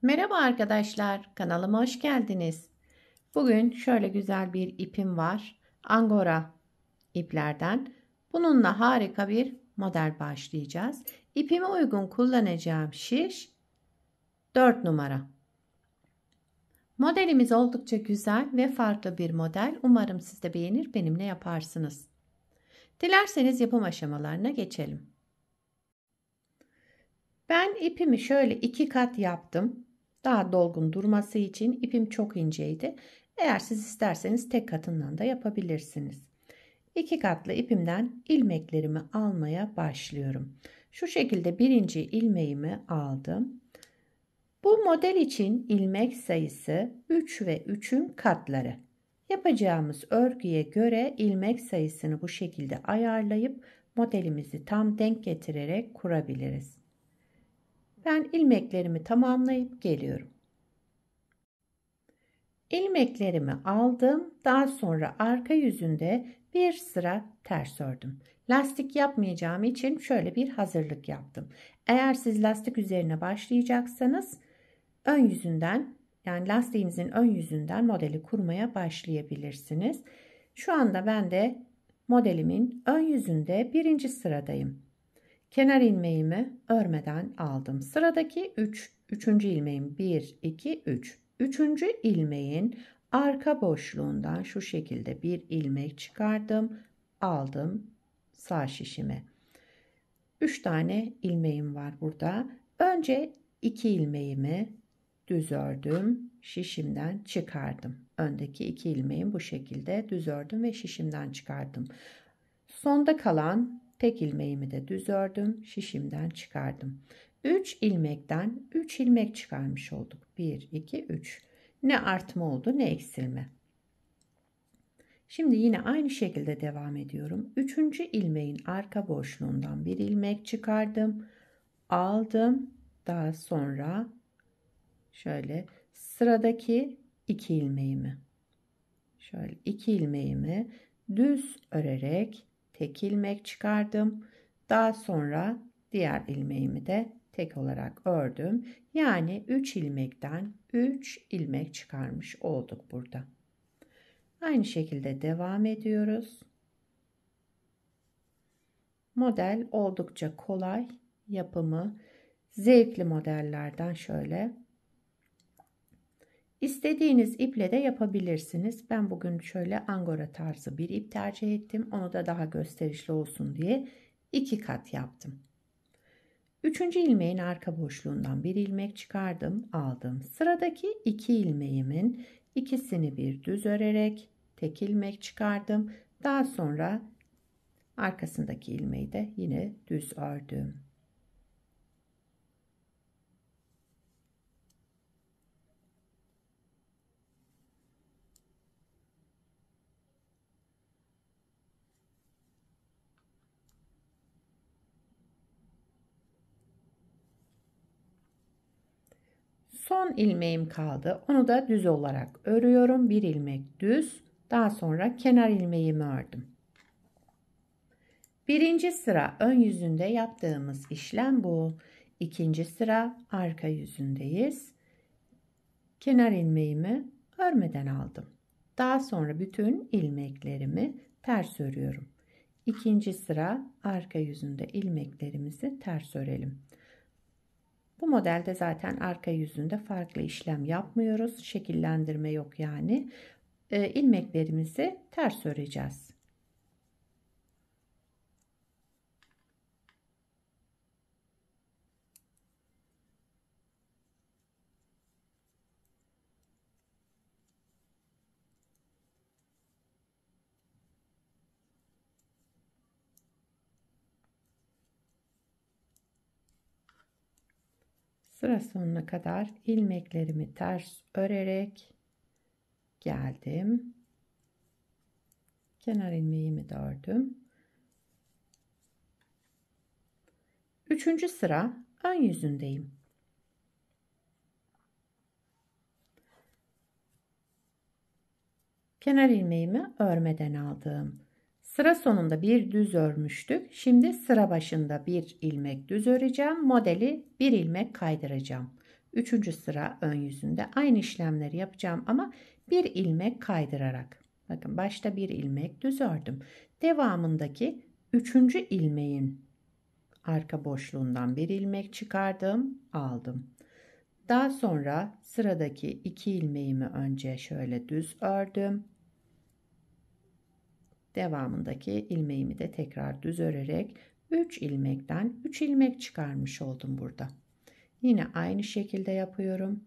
Merhaba arkadaşlar, kanalıma hoş geldiniz. Bugün şöyle güzel bir ipim var. Angora iplerden. Bununla harika bir model başlayacağız. İpime uygun kullanacağım şiş 4 numara. Modelimiz oldukça güzel ve farklı bir model. Umarım siz de beğenir, benimle yaparsınız. Dilerseniz yapım aşamalarına geçelim. Ben ipimi şöyle 2 kat yaptım. Daha dolgun durması için ipim çok inceydi. Eğer siz isterseniz tek katından da yapabilirsiniz. 2 katlı ipimden ilmeklerimi almaya başlıyorum. Şu şekilde birinci ilmeğimi aldım. Bu model için ilmek sayısı 3 ve 3'ün katları. Yapacağımız örgüye göre ilmek sayısını bu şekilde ayarlayıp modelimizi tam denk getirerek kurabiliriz. Ben ilmeklerimi tamamlayıp geliyorum. İlmeklerimi aldım. Daha sonra arka yüzünde bir sıra ters ördüm. Lastik yapmayacağım için şöyle bir hazırlık yaptım. Eğer siz lastik üzerine başlayacaksanız ön yüzünden, yani lastiğinizin ön yüzünden modeli kurmaya başlayabilirsiniz. Şu anda ben de modelimin ön yüzünde birinci sıradayım. Kenar ilmeğimi örmeden aldım. Sıradaki 3. ilmeğim 1, 2, 3. 3. ilmeğin arka boşluğundan şu şekilde bir ilmek çıkardım. Aldım sağ şişime. 3 tane ilmeğim var burada. Önce 2 ilmeğimi düz ördüm. Şişimden çıkardım. Öndeki 2 ilmeğimi bu şekilde düz ördüm ve şişimden çıkardım. Sonda kalan tek ilmeğimi de düz ördüm, şişimden çıkardım. 3 ilmekten 3 ilmek çıkarmış olduk. 1, 2, 3. Ne artma oldu ne eksilme. Şimdi yine aynı şekilde devam ediyorum. 3. ilmeğin arka boşluğundan bir ilmek çıkardım. Aldım. Daha sonra şöyle sıradaki 2 ilmeğimi şöyle 2 ilmeğimi düz örerek tek ilmek çıkardım. Daha sonra diğer ilmeğimi de tek olarak ördüm. Yani 3 ilmekten 3 ilmek çıkarmış olduk burada. Aynı şekilde devam ediyoruz. Model oldukça kolay, yapımı zevkli modellerden şöyle. İstediğiniz iple de yapabilirsiniz. Ben bugün şöyle angora tarzı bir ip tercih ettim. Onu da daha gösterişli olsun diye 2 kat yaptım. 3. ilmeğin arka boşluğundan bir ilmek çıkardım, aldım. Sıradaki 2 ilmeğimin ikisini bir düz örerek tek ilmek çıkardım. Daha sonra arkasındaki ilmeği de yine düz ördüm. Son ilmeğim kaldı. Onu da düz olarak örüyorum. Bir ilmek düz. Daha sonra kenar ilmeğimi ördüm. Birinci sıra ön yüzünde yaptığımız işlem bu. İkinci sıra arka yüzündeyiz. Kenar ilmeğimi örmeden aldım. Daha sonra bütün ilmeklerimi ters örüyorum. İkinci sıra arka yüzünde ilmeklerimizi ters örelim. Bu modelde zaten arka yüzünde farklı işlem yapmıyoruz. Şekillendirme yok yani. İlmeklerimizi ters öreceğiz. Sıra sonuna kadar ilmeklerimi ters örerek geldim. Kenar ilmeğimi de ördüm. Üçüncü sıra ön yüzündeyim. Kenar ilmeğimi örmeden aldım. Sıra sonunda bir düz örmüştük. Şimdi sıra başında bir ilmek düz öreceğim. Modeli bir ilmek kaydıracağım. Üçüncü sıra ön yüzünde aynı işlemleri yapacağım ama bir ilmek kaydırarak. Bakın başta bir ilmek düz ördüm. Devamındaki üçüncü ilmeğin arka boşluğundan bir ilmek çıkardım, aldım. Daha sonra sıradaki iki ilmeğimi önce şöyle düz ördüm. Devamındaki ilmeğimi de tekrar düz örerek 3 ilmekten 3 ilmek çıkarmış oldum burada. Yine aynı şekilde yapıyorum.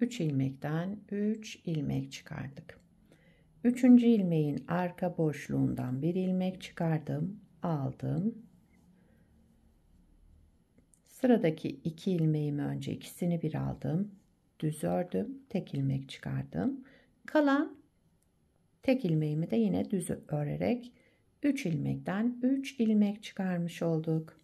Üç ilmekten 3 ilmek çıkardık. Üçüncü ilmeğin arka boşluğundan bir ilmek çıkardım, aldım. Sıradaki iki ilmeğimi önce ikisini bir aldım, düz ördüm, tek ilmek çıkardım. Kalan tek ilmeğimi de yine düz örerek 3 ilmekten 3 ilmek çıkarmış olduk.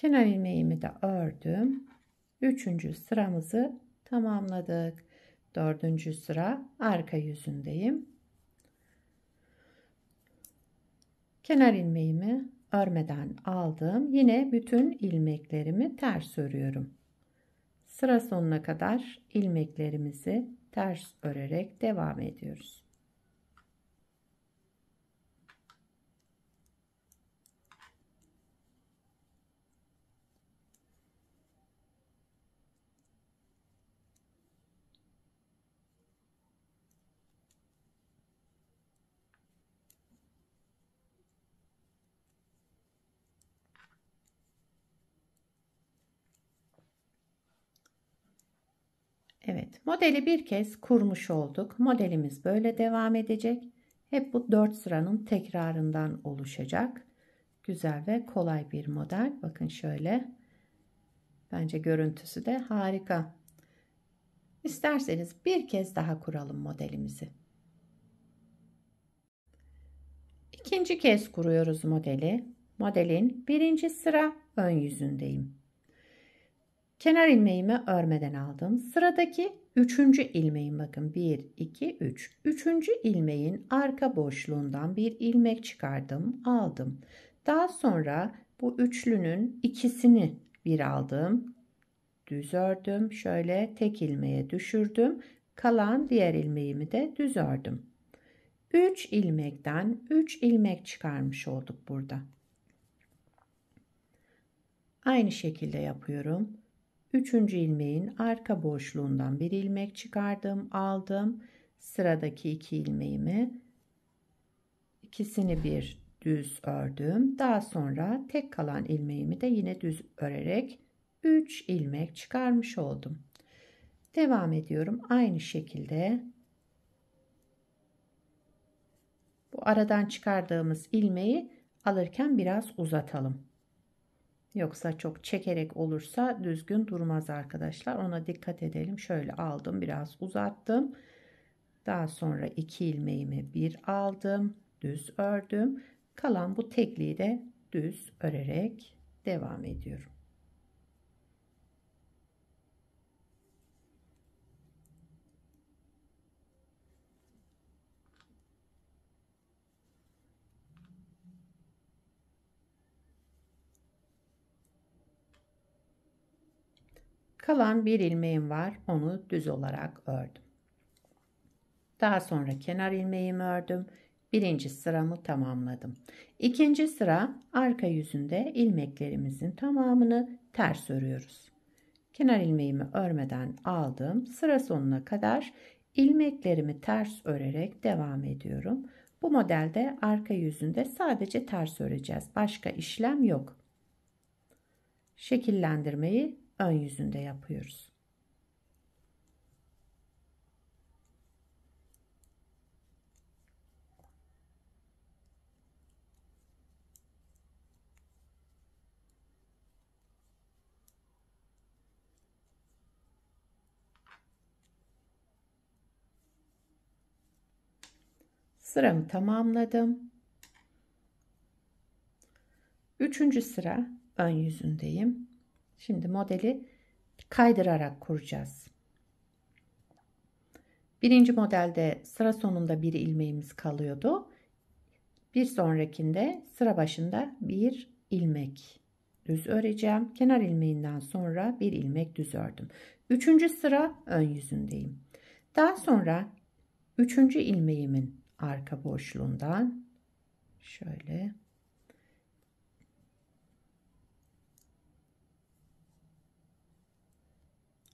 Kenar ilmeğimi de ördüm. Üçüncü sıramızı tamamladık. Dördüncü sıra arka yüzündeyim. Kenar ilmeğimi örmeden aldım. Yine bütün ilmeklerimi ters örüyorum. Sıra sonuna kadar ilmeklerimizi ters örerek devam ediyoruz. Evet, modeli bir kez kurmuş olduk. Modelimiz böyle devam edecek. Hep bu 4 sıranın tekrarından oluşacak. Güzel ve kolay bir model. Bakın şöyle. Bence görüntüsü de harika. İsterseniz bir kez daha kuralım modelimizi. İkinci kez kuruyoruz modeli. Modelin birinci sıra ön yüzündeyim. Kenar ilmeğimi örmeden aldım. Sıradaki üçüncü ilmeğim, bakın 1, 2, 3. Üçüncü ilmeğin arka boşluğundan bir ilmek çıkardım, aldım. Daha sonra bu üçlünün ikisini bir aldım. Düz ördüm. Şöyle tek ilmeğe düşürdüm. Kalan diğer ilmeğimi de düz ördüm. 3 ilmekten 3 ilmek çıkarmış olduk burada. Aynı şekilde yapıyorum. Üçüncü ilmeğin arka boşluğundan bir ilmek çıkardım, aldım. Sıradaki iki ilmeğimi ikisini bir düz ördüm. Daha sonra tek kalan ilmeğimi de yine düz örerek 3 ilmek çıkarmış oldum. Devam ediyorum aynı şekilde. Bu aradan çıkardığımız ilmeği alırken biraz uzatalım. Yoksa çok çekerek olursa düzgün durmaz arkadaşlar. Ona dikkat edelim. Şöyle aldım, biraz uzattım. Daha sonra iki ilmeğimi bir aldım, düz ördüm. Kalan bu tekliği de düz örerek devam ediyorum. Kalan bir ilmeğim var. Onu düz olarak ördüm. Daha sonra kenar ilmeğimi ördüm. Birinci sıramı tamamladım. İkinci sıra arka yüzünde ilmeklerimizin tamamını ters örüyoruz. Kenar ilmeğimi örmeden aldım. Sıra sonuna kadar ilmeklerimi ters örerek devam ediyorum. Bu modelde arka yüzünde sadece ters öreceğiz. Başka işlem yok. Şekillendirmeyi ön yüzünde yapıyoruz. Sıramı tamamladım. 3. sıra ön yüzündeyim. Şimdi modeli kaydırarak kuracağız. Birinci modelde sıra sonunda bir ilmeğimiz kalıyordu. Bir sonrakinde sıra başında bir ilmek düz öreceğim. Kenar ilmeğinden sonra bir ilmek düz ördüm. 3. sıra ön yüzündeyim. Daha sonra 3. ilmeğimin arka boşluğundan şöyle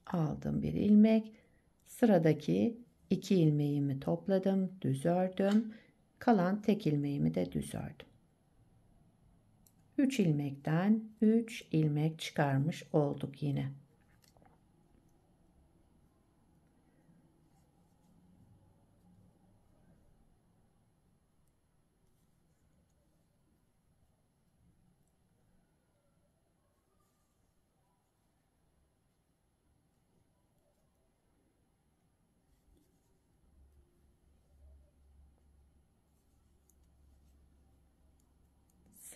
aldım bir ilmek. Sıradaki 2 ilmeğimi topladım, düz ördüm. Kalan tek ilmeğimi de düz ördüm. 3 ilmekten 3 ilmek çıkarmış olduk yine.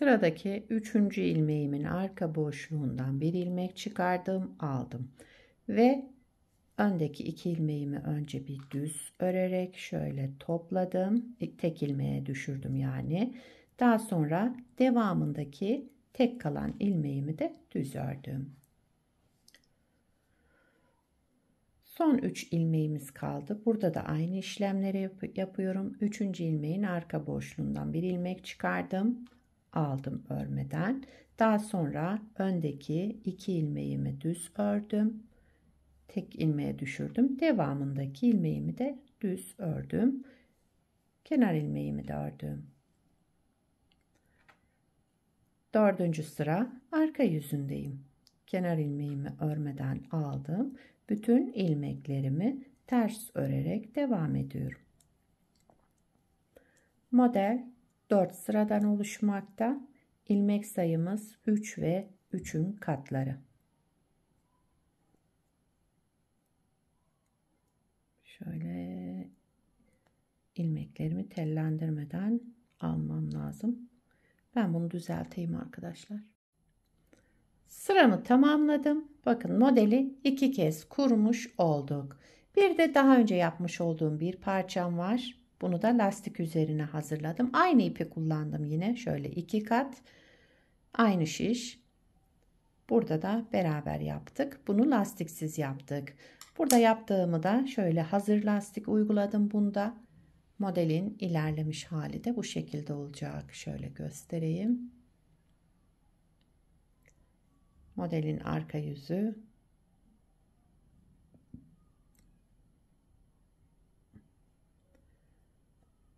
Sıradaki 3. ilmeğimin arka boşluğundan bir ilmek çıkardım, aldım ve öndeki 2 ilmeğimi önce bir düz örerek şöyle topladım. Tek ilmeğe düşürdüm yani. Daha sonra devamındaki tek kalan ilmeğimi de düz ördüm. Son 3 ilmeğimiz kaldı. Burada da aynı işlemleri yapıyorum. 3. ilmeğin arka boşluğundan bir ilmek çıkardım. Aldım örmeden. Daha sonra öndeki 2 ilmeğimi düz ördüm. Tek ilmeğe düşürdüm. Devamındaki ilmeğimi de düz ördüm. Kenar ilmeğimi de ördüm. 4. sıra arka yüzündeyim. Kenar ilmeğimi örmeden aldım. Bütün ilmeklerimi ters örerek devam ediyorum. Model 4 sıradan oluşmakta. İlmek sayımız 3 ve 3'ün katları. Şöyle ilmeklerimi tellendirmeden almam lazım. Ben bunu düzelteyim arkadaşlar. Sıramı tamamladım. Bakın modeli 2 kez kurmuş olduk. Bir de daha önce yapmış olduğum bir parçam var. Bunu da lastik üzerine hazırladım. Aynı ipi kullandım yine. Şöyle 2 kat. Aynı şiş. Burada da beraber yaptık. Bunu lastiksiz yaptık. Burada yaptığımı da şöyle hazır lastik uyguladım bunda. Modelin ilerlemiş hali de bu şekilde olacak. Şöyle göstereyim. Modelin arka yüzü.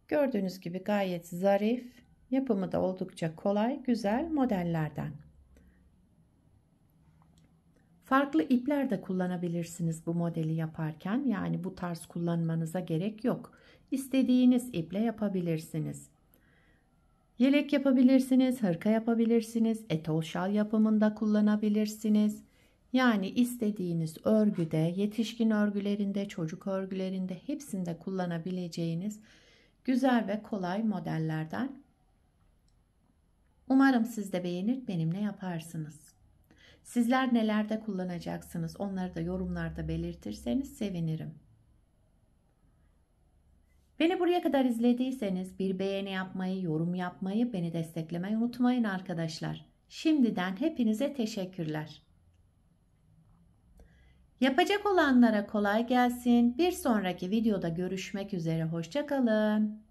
Gördüğünüz gibi gayet zarif, yapımı da oldukça kolay, güzel modellerden. Farklı ipler de kullanabilirsiniz bu modeli yaparken. Yani bu tarz kullanmanıza gerek yok. İstediğiniz iple yapabilirsiniz. Yelek yapabilirsiniz, hırka yapabilirsiniz, etol şal yapımında kullanabilirsiniz. Yani istediğiniz örgüde, yetişkin örgülerinde, çocuk örgülerinde hepsinde kullanabileceğiniz güzel ve kolay modellerden. Umarım siz de beğenir, benimle yaparsınız. Sizler nelerde kullanacaksınız, onları da yorumlarda belirtirseniz sevinirim. Beni buraya kadar izlediyseniz bir beğeni yapmayı, yorum yapmayı, beni desteklemeyi unutmayın arkadaşlar. Şimdiden hepinize teşekkürler. Yapacak olanlara kolay gelsin. Bir sonraki videoda görüşmek üzere. Hoşça kalın.